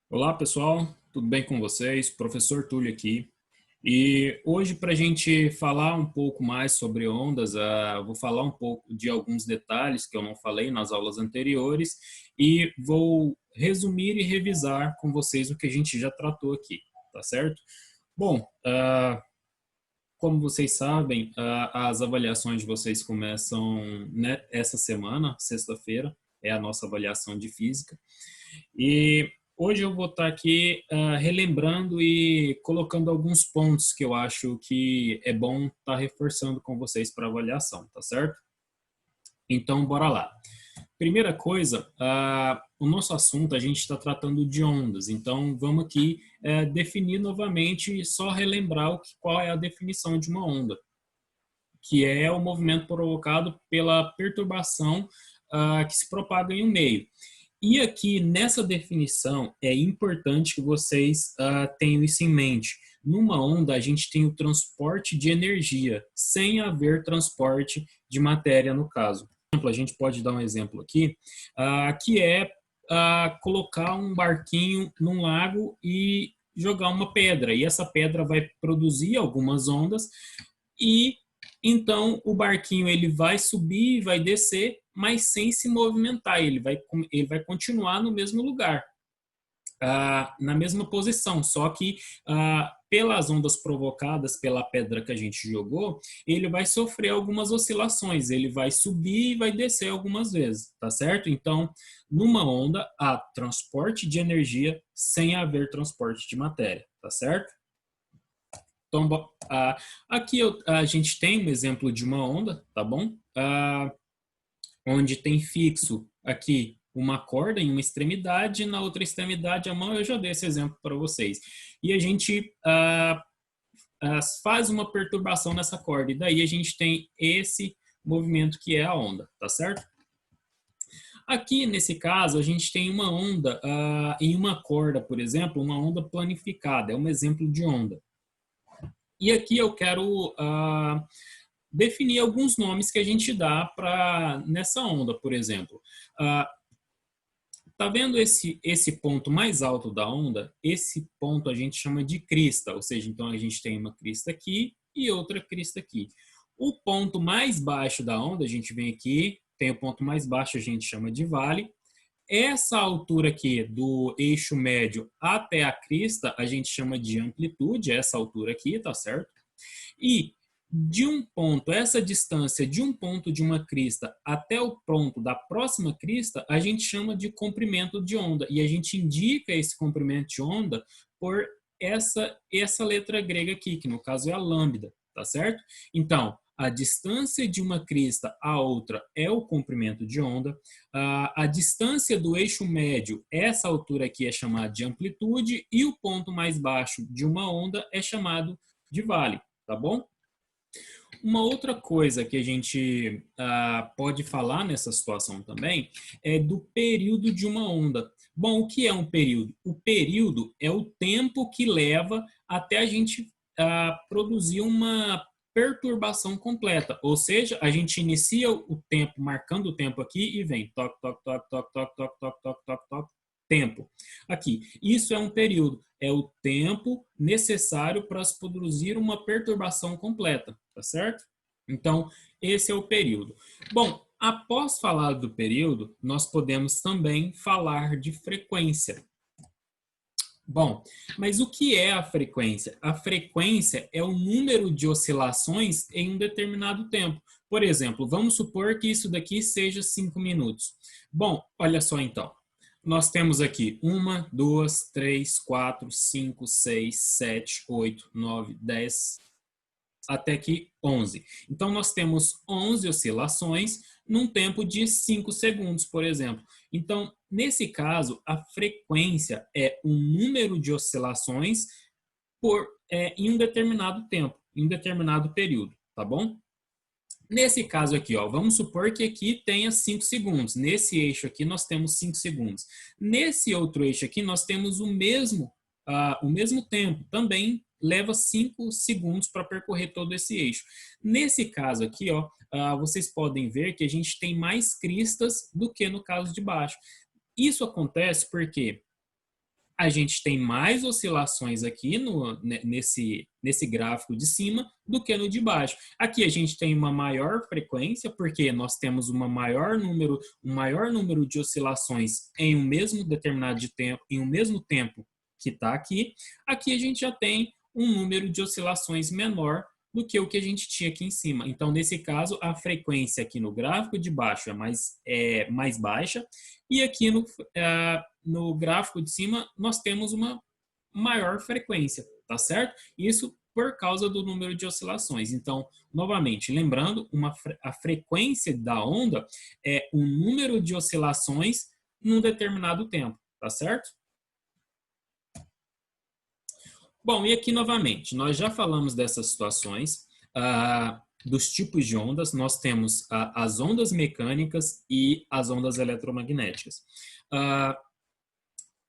Olá, pessoal, tudo bem com vocês? Professor Túlio aqui. E hoje, para a gente falar um pouco mais sobre ondas, eu vou falar um pouco de alguns detalhes que eu não falei nas aulas anteriores e vou resumir e revisar com vocês o que a gente já tratou aqui, tá certo? Bom, como vocês sabem, as avaliações de vocês começam, né, essa semana, sexta-feira, é a nossa avaliação de física. E hoje eu vou estar aqui relembrando e colocando alguns pontos que eu acho que é bom estar reforçando com vocês para avaliação, tá certo? Então, bora lá. Primeira coisa, o nosso assunto, a gente está tratando de ondas, então vamos aqui definir novamente, só relembrar qual é a definição de uma onda, que é o movimento provocado pela perturbação que se propaga em um meio. E aqui nessa definição é importante que vocês tenham isso em mente. Numa onda, a gente tem o transporte de energia, sem haver transporte de matéria, no caso. A gente pode dar um exemplo aqui, que é colocar um barquinho num lago e jogar uma pedra. E essa pedra vai produzir algumas ondas e então o barquinho ele vai subir, vai descer, mas sem se movimentar. Ele vai continuar no mesmo lugar, na mesma posição. Só que pelas ondas provocadas pela pedra que a gente jogou, ele vai sofrer algumas oscilações. Ele vai subir e vai descer algumas vezes, tá certo? Então, numa onda, há transporte de energia sem haver transporte de matéria, tá certo? Então, aqui a gente tem um exemplo de uma onda, tá bom? Onde tem fixo aqui uma corda em uma extremidade, na outra extremidade a mão, eu já dei esse exemplo para vocês. E a gente faz uma perturbação nessa corda, e daí a gente tem esse movimento que é a onda, tá certo? Aqui, nesse caso, a gente tem uma onda em uma corda, por exemplo, uma onda planificada, é um exemplo de onda. E aqui eu quero definir alguns nomes que a gente dá para nessa onda, por exemplo. Tá vendo esse ponto mais alto da onda? Esse ponto a gente chama de crista, ou seja, então a gente tem uma crista aqui e outra crista aqui. O ponto mais baixo da onda, a gente vem aqui, tem o ponto mais baixo, a gente chama de vale. Essa altura aqui do eixo médio até a crista, a gente chama de amplitude, essa altura aqui, tá certo? E de um ponto, essa distância de um ponto de uma crista até o ponto da próxima crista, a gente chama de comprimento de onda. E a gente indica esse comprimento de onda por essa letra grega aqui, que no caso é a lambda, tá certo? Então, a distância de uma crista à outra é o comprimento de onda. A distância do eixo médio, essa altura aqui é chamada de amplitude, e o ponto mais baixo de uma onda é chamado de vale, tá bom? Uma outra coisa que a gente pode falar nessa situação também é do período de uma onda. Bom, o que é um período? O período é o tempo que leva até a gente produzir uma perturbação completa, ou seja, a gente inicia o tempo marcando o tempo aqui e vem toque, toque, toque, toque, toque, toque, toque, toque, toque, toque, tempo. Aqui, isso é um período, é o tempo necessário para se produzir uma perturbação completa, tá certo? Então, esse é o período. Bom, após falar do período, nós podemos também falar de frequência. Bom, mas o que é a frequência? A frequência é o número de oscilações em um determinado tempo. Por exemplo, vamos supor que isso daqui seja 5 minutos. Bom, olha só então. Nós temos aqui 1, 2, 3, 4, 5, 6, 7, 8, 9, 10, até aqui 11. Então, nós temos 11 oscilações num tempo de 5 segundos, por exemplo. Então, nesse caso, a frequência é o número de oscilações em um determinado tempo, em um determinado período, tá bom? Nesse caso aqui, ó, vamos supor que aqui tenha 5 segundos. Nesse eixo aqui, nós temos 5 segundos. Nesse outro eixo aqui, nós temos o mesmo tempo, também leva 5 segundos para percorrer todo esse eixo. Nesse caso aqui, ó, vocês podem ver que a gente tem mais cristas do que no caso de baixo. Isso acontece porque a gente tem mais oscilações aqui nesse gráfico de cima do que no de baixo. Aqui a gente tem uma maior frequência, porque nós temos um maior número de oscilações em um mesmo determinado de tempo, em um mesmo tempo que está aqui. Aqui a gente já tem um número de oscilações menor do que o que a gente tinha aqui em cima. Então, nesse caso, a frequência aqui no gráfico de baixo é mais baixa, e aqui no gráfico de cima nós temos uma maior frequência, tá certo? Isso por causa do número de oscilações. Então, novamente, lembrando, a frequência da onda é o número de oscilações num determinado tempo, tá certo? Bom, e aqui novamente, nós já falamos dessas situações, dos tipos de ondas. Nós temos as ondas mecânicas e as ondas eletromagnéticas.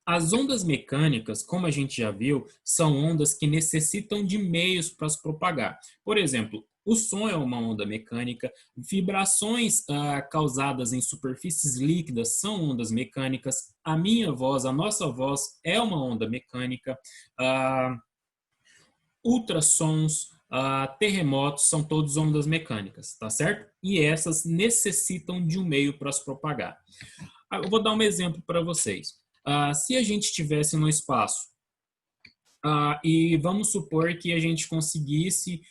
As ondas mecânicas, como a gente já viu, são ondas que necessitam de meios para se propagar. Por exemplo, o som é uma onda mecânica, vibrações causadas em superfícies líquidas são ondas mecânicas, a minha voz, a nossa voz é uma onda mecânica, ultrassons, terremotos são todos ondas mecânicas, tá certo? E essas necessitam de um meio para se propagar. Eu vou dar um exemplo para vocês. Se a gente estivesse no espaço e vamos supor que a gente conseguisse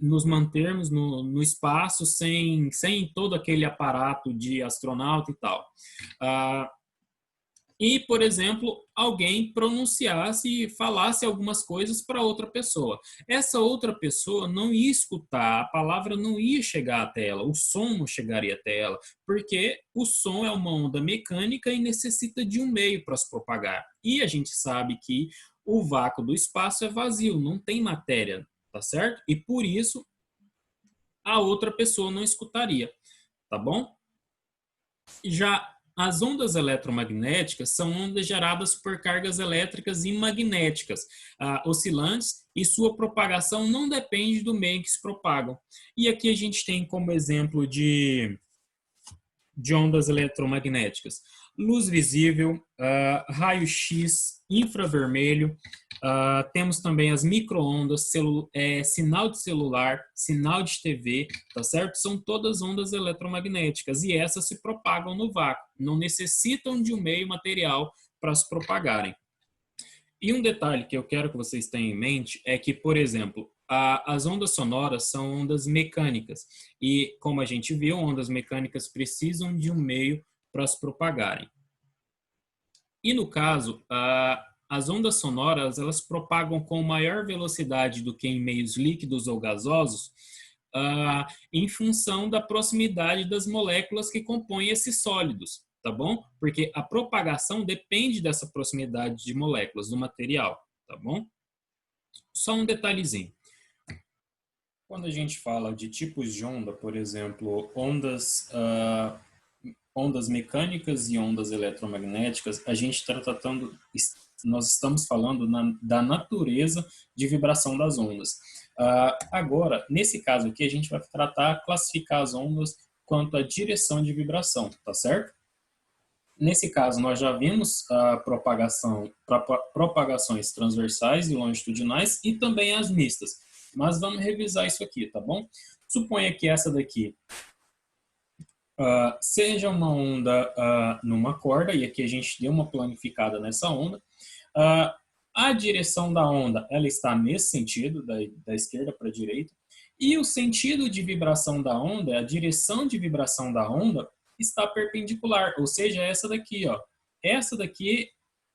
nos mantermos no espaço sem todo aquele aparato de astronauta e tal. E, por exemplo, alguém pronunciasse e falasse algumas coisas para outra pessoa. Essa outra pessoa não ia escutar, a palavra não ia chegar até ela, o som não chegaria até ela, porque o som é uma onda mecânica e necessita de um meio para se propagar. E a gente sabe que o vácuo do espaço é vazio, não tem matéria, tá certo? E por isso a outra pessoa não escutaria, tá bom? Já as ondas eletromagnéticas são ondas geradas por cargas elétricas e magnéticas oscilantes, e sua propagação não depende do meio em que se propagam. E aqui a gente tem como exemplo de ondas eletromagnéticas: luz visível, raio-x, infravermelho, temos também as micro-ondas, sinal de celular, sinal de TV, tá certo? São todas ondas eletromagnéticas e essas se propagam no vácuo, não necessitam de um meio material para se propagarem. E um detalhe que eu quero que vocês tenham em mente é que, por exemplo, as ondas sonoras são ondas mecânicas e, como a gente viu, ondas mecânicas precisam de um meio para se propagarem. E no caso, as ondas sonoras, elas propagam com maior velocidade do que em meios líquidos ou gasosos, em função da proximidade das moléculas que compõem esses sólidos, tá bom? Porque a propagação depende dessa proximidade de moléculas do material, tá bom? Só um detalhezinho. Quando a gente fala de tipos de onda, por exemplo, ondas mecânicas e ondas eletromagnéticas, a gente está nós estamos falando da natureza de vibração das ondas. Agora, nesse caso aqui, a gente vai classificar as ondas quanto à direção de vibração, tá certo? Nesse caso, nós já vimos a propagações transversais e longitudinais e também as mistas. Mas vamos revisar isso aqui, tá bom? Suponha que essa daqui seja uma onda numa corda, e aqui a gente deu uma planificada nessa onda. A direção da onda, ela está nesse sentido, da esquerda para a direita, e o sentido de vibração da onda, a direção de vibração da onda, está perpendicular, ou seja, essa daqui, ó. Essa daqui,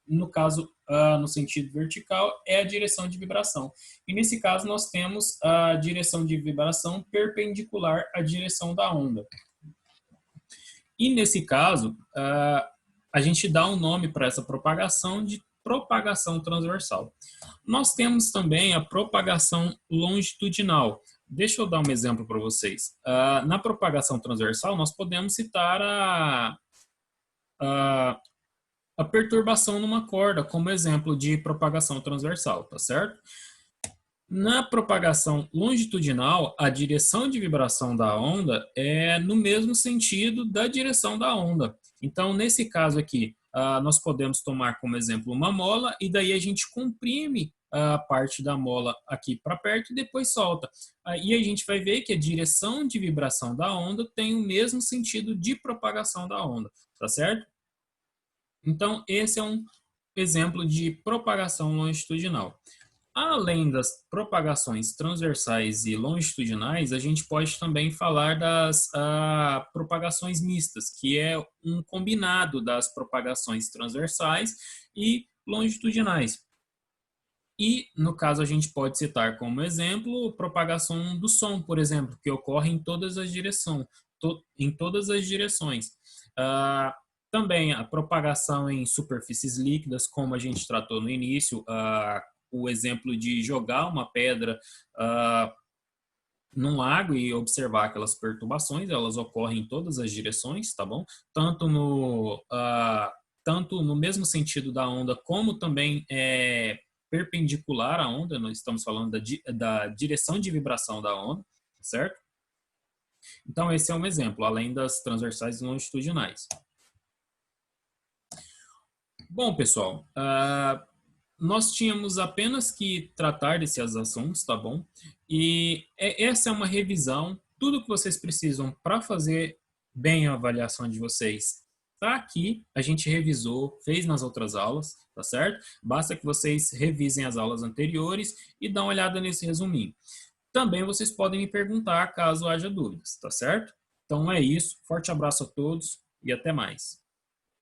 no caso, no sentido vertical, é a direção de vibração. E nesse caso, nós temos a direção de vibração perpendicular à direção da onda. E nesse caso, a gente dá um nome para essa propagação de propagação transversal. Nós temos também a propagação longitudinal. Deixa eu dar um exemplo para vocês. Na propagação transversal, nós podemos citar a perturbação numa corda como exemplo de propagação transversal, tá certo? Na propagação longitudinal, a direção de vibração da onda é no mesmo sentido da direção da onda. Então, nesse caso aqui, nós podemos tomar como exemplo uma mola e daí a gente comprime a parte da mola aqui para perto e depois solta. Aí a gente vai ver que a direção de vibração da onda tem o mesmo sentido de propagação da onda, tá certo? Então, esse é um exemplo de propagação longitudinal. Além das propagações transversais e longitudinais, a gente pode também falar das propagações mistas, que é um combinado das propagações transversais e longitudinais. E, no caso, a gente pode citar como exemplo propagação do som, por exemplo, que ocorre em todas as direções. Também a propagação em superfícies líquidas, como a gente tratou no início, o exemplo de jogar uma pedra num lago e observar aquelas perturbações, elas ocorrem em todas as direções, tá bom? Tanto no mesmo sentido da onda, como também perpendicular à onda, nós estamos falando da direção de vibração da onda, certo? Então, esse é um exemplo, além das transversais e longitudinais. Bom, pessoal, nós tínhamos apenas que tratar desses assuntos, tá bom? E essa é uma revisão, tudo que vocês precisam para fazer bem a avaliação de vocês tá aqui, a gente revisou, fez nas outras aulas, tá certo? Basta que vocês revisem as aulas anteriores e dão uma olhada nesse resuminho. Também vocês podem me perguntar caso haja dúvidas, tá certo? Então é isso, forte abraço a todos e até mais.